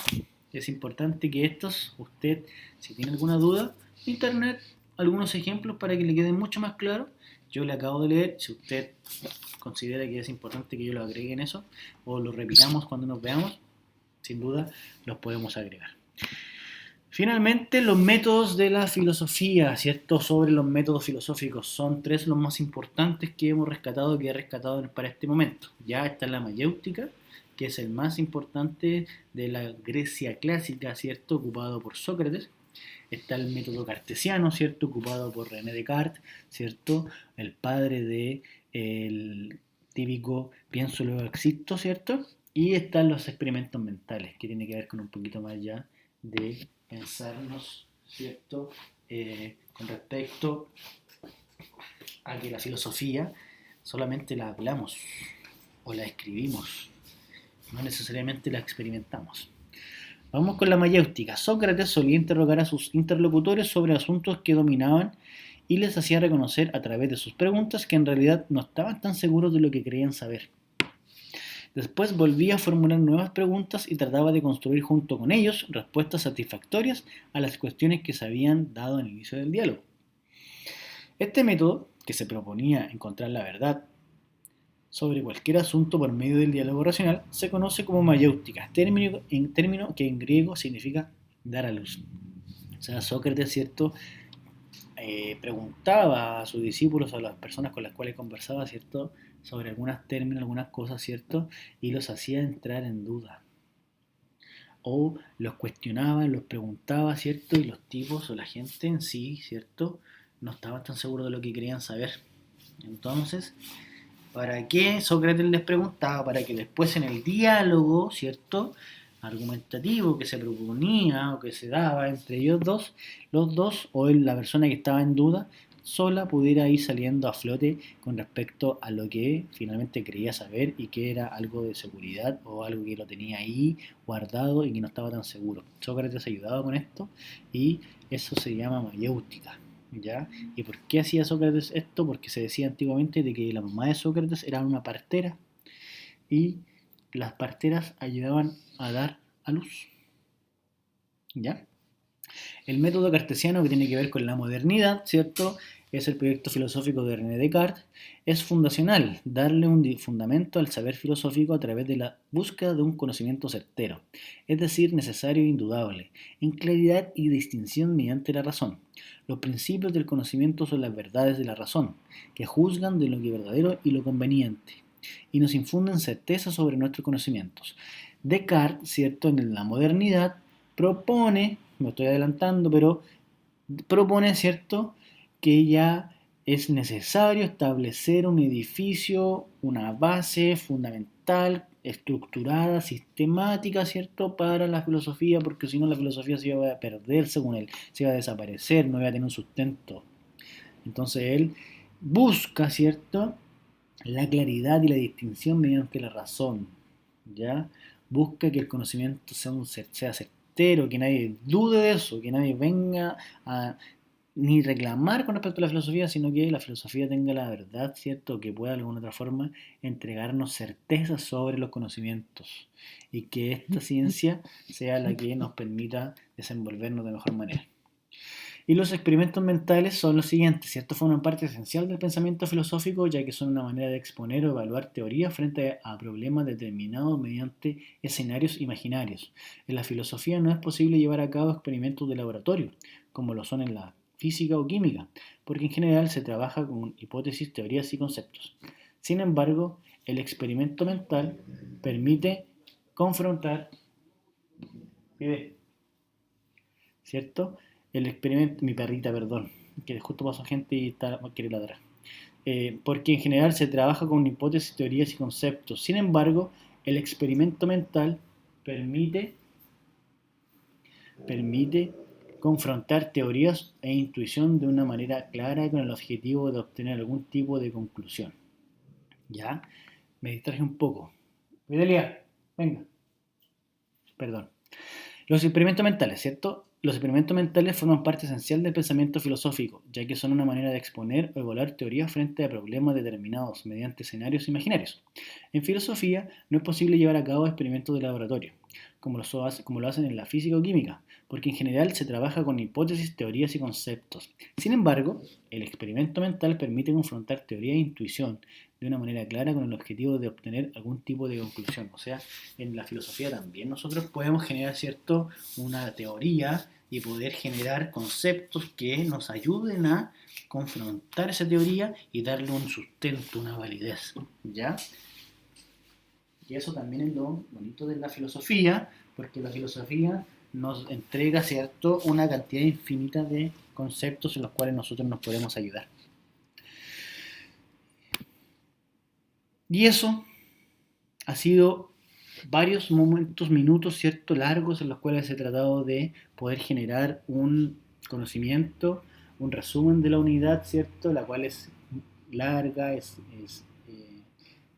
Es importante que usted, si tiene alguna duda, internet, algunos ejemplos para que le quede mucho más claro. Yo le acabo de leer, si usted considera que es importante que yo lo agregue en eso, o lo repitamos cuando nos veamos, sin duda los podemos agregar. Finalmente, los métodos de la filosofía, ¿cierto? Sobre los métodos filosóficos, son 3 los más importantes que hemos rescatado, que he rescatado para este momento. Ya está la mayéutica, que es el más importante de la Grecia clásica, ¿cierto? Ocupado por Sócrates. Está el método cartesiano, ¿cierto? Ocupado por René Descartes, ¿cierto? El padre de el típico pienso luego existo, ¿cierto? Y están los experimentos mentales, que tiene que ver con un poquito más ya de pensarnos, ¿cierto? Con respecto a que la filosofía solamente la hablamos o la escribimos, no necesariamente la experimentamos. Vamos con la mayéutica. Sócrates solía interrogar a sus interlocutores sobre asuntos que dominaban y les hacía reconocer a través de sus preguntas que en realidad no estaban tan seguros de lo que creían saber. Después volvía a formular nuevas preguntas y trataba de construir junto con ellos respuestas satisfactorias a las cuestiones que se habían dado al inicio del diálogo. Este método, que se proponía encontrar la verdad sobre cualquier asunto por medio del diálogo racional, se conoce como mayéutica, término que en griego significa dar a luz. O sea, Sócrates, ¿cierto?, preguntaba a sus discípulos o a las personas con las cuales conversaba, ¿cierto?, sobre algunos términos, algunas cosas, ¿cierto?, y los hacía entrar en duda. O los cuestionaba, los preguntaba, ¿cierto?, y los tipos o la gente en sí, ¿cierto?, no estaban tan seguros de lo que querían saber. Entonces, ¿para qué Sócrates les preguntaba? Para que después en el diálogo, ¿cierto?, argumentativo que se proponía o que se daba entre ellos dos, los dos o la persona que estaba en duda, sola pudiera ir saliendo a flote con respecto a lo que finalmente creía saber y que era algo de seguridad o algo que lo tenía ahí guardado y que no estaba tan seguro. Sócrates ayudaba con esto y eso se llama mayéutica. ¿Ya? ¿Y por qué hacía Sócrates esto? Porque se decía antiguamente de que la mamá de Sócrates era una partera y las parteras ayudaban a dar a luz. ¿Ya? El método cartesiano, que tiene que ver con la modernidad, ¿cierto?, es el proyecto filosófico de René Descartes, es fundacional, darle un fundamento al saber filosófico a través de la búsqueda de un conocimiento certero, es decir, necesario e indudable, en claridad y distinción mediante la razón. Los principios del conocimiento son las verdades de la razón, que juzgan de lo que es verdadero y lo conveniente, y nos infunden certeza sobre nuestros conocimientos. Descartes, ¿cierto?, en la modernidad propone, me estoy adelantando, pero propone, ¿cierto?, que ya es necesario establecer un edificio, una base fundamental, estructurada, sistemática, ¿cierto?, para la filosofía, porque si no la filosofía se iba a perder, según él, se iba a desaparecer, no iba a tener un sustento. Entonces él busca, ¿cierto?, la claridad y la distinción mediante la razón, ¿ya? Busca que el conocimiento sea certero, que nadie dude de eso, que nadie venga a ni reclamar con respecto a la filosofía, sino que la filosofía tenga la verdad, ¿cierto? Que pueda de alguna otra forma entregarnos certezas sobre los conocimientos y que esta ciencia sea la que nos permita desenvolvernos de mejor manera. Y los experimentos mentales son los siguientes, ¿cierto? Forman parte esencial del pensamiento filosófico, ya que son una manera de exponer o evaluar teorías frente a problemas determinados mediante escenarios imaginarios. En la filosofía no es posible llevar a cabo experimentos de laboratorio, como lo son en la física o química, porque en general se trabaja con hipótesis, teorías y conceptos. Sin embargo, el experimento mental permite confrontar, ¿cierto? El experimento, mi perrita, perdón, que justo pasó gente y quiere ladrar. Porque en general se trabaja con hipótesis, teorías y conceptos. Sin embargo, el experimento mental permite, permite confrontar teorías e intuición de una manera clara con el objetivo de obtener algún tipo de conclusión. ¿Ya? Me distraje un poco. Videlia, venga. Perdón. Los experimentos mentales, ¿cierto? Los experimentos mentales forman parte esencial del pensamiento filosófico, ya que son una manera de exponer o evaluar teorías frente a problemas determinados mediante escenarios imaginarios. En filosofía no es posible llevar a cabo experimentos de laboratorio, como lo hacen en la física o química, porque en general se trabaja con hipótesis, teorías y conceptos. Sin embargo, el experimento mental permite confrontar teoría e intuición de una manera clara con el objetivo de obtener algún tipo de conclusión. O sea, en la filosofía también nosotros podemos generar, ¿cierto?, una teoría y poder generar conceptos que nos ayuden a confrontar esa teoría y darle un sustento, una validez, ¿ya? Y eso también es lo bonito de la filosofía, porque la filosofía nos entrega, ¿cierto?, una cantidad infinita de conceptos en los cuales nosotros nos podemos ayudar. Y eso ha sido varios momentos, minutos, ¿cierto?, largos en los cuales he tratado de poder generar un conocimiento, un resumen de la unidad, ¿cierto?, la cual es larga,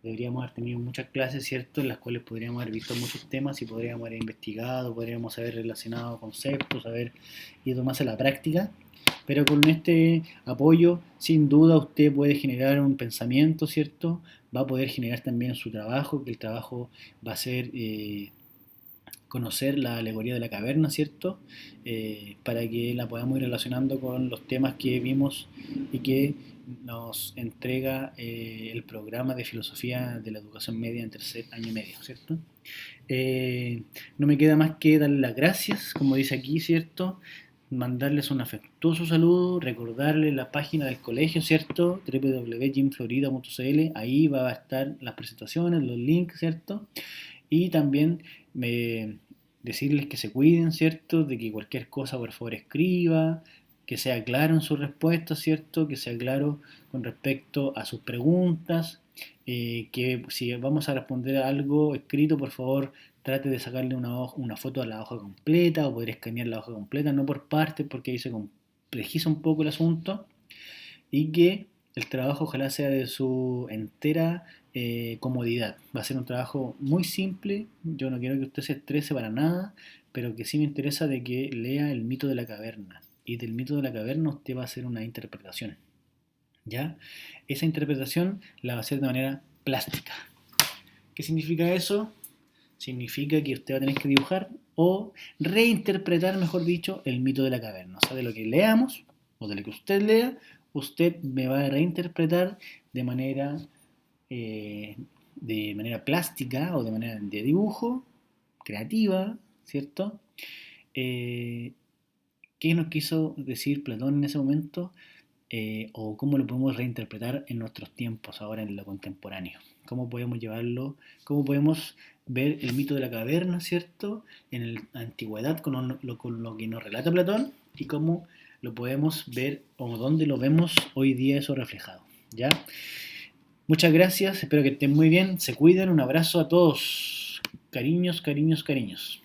deberíamos haber tenido muchas clases, ¿cierto?, en las cuales podríamos haber visto muchos temas y podríamos haber investigado, podríamos haber relacionado conceptos, haber ido más a la práctica. Pero con este apoyo, sin duda, usted puede generar un pensamiento, ¿cierto? Va a poder generar también su trabajo, que el trabajo va a ser conocer la alegoría de la caverna, ¿cierto? Para que la podamos ir relacionando con los temas que vimos y que nos entrega el programa de filosofía de la educación media en tercer año y medio, ¿cierto? No me queda más que darle las gracias, como dice aquí, ¿cierto? Mandarles un afectuoso saludo, recordarles la página del colegio, ¿cierto? www.gymflorida.cl, ahí va a estar las presentaciones, los links, ¿cierto? Y también decirles que se cuiden, ¿cierto? De que cualquier cosa por favor escriba, que sea claro en sus respuestas, ¿cierto? Que sea claro con respecto a sus preguntas, que si vamos a responder a algo escrito, por favor trate de sacarle una foto a la hoja completa o poder escanear la hoja completa, no por partes porque ahí se complejiza un poco el asunto y que el trabajo ojalá sea de su entera comodidad. Va a ser un trabajo muy simple, yo no quiero que usted se estrese para nada, pero que sí me interesa de que lea el mito de la caverna. Y del mito de la caverna usted va a hacer una interpretación, ¿ya? Esa interpretación la va a hacer de manera plástica. ¿Qué significa eso? Significa que usted va a tener que dibujar o reinterpretar, mejor dicho, el mito de la caverna. O sea, de lo que leamos o de lo que usted lea, usted me va a reinterpretar de manera plástica o de manera de dibujo, creativa, ¿cierto? ¿Qué nos quiso decir Platón en ese momento? O cómo lo podemos reinterpretar en nuestros tiempos, ahora en lo contemporáneo. Cómo podemos llevarlo, cómo podemos ver el mito de la caverna, ¿cierto? En la antigüedad con lo que nos relata Platón y cómo lo podemos ver o dónde lo vemos hoy día eso reflejado, ¿ya? Muchas gracias, espero que estén muy bien, se cuiden, un abrazo a todos, cariños, cariños, cariños.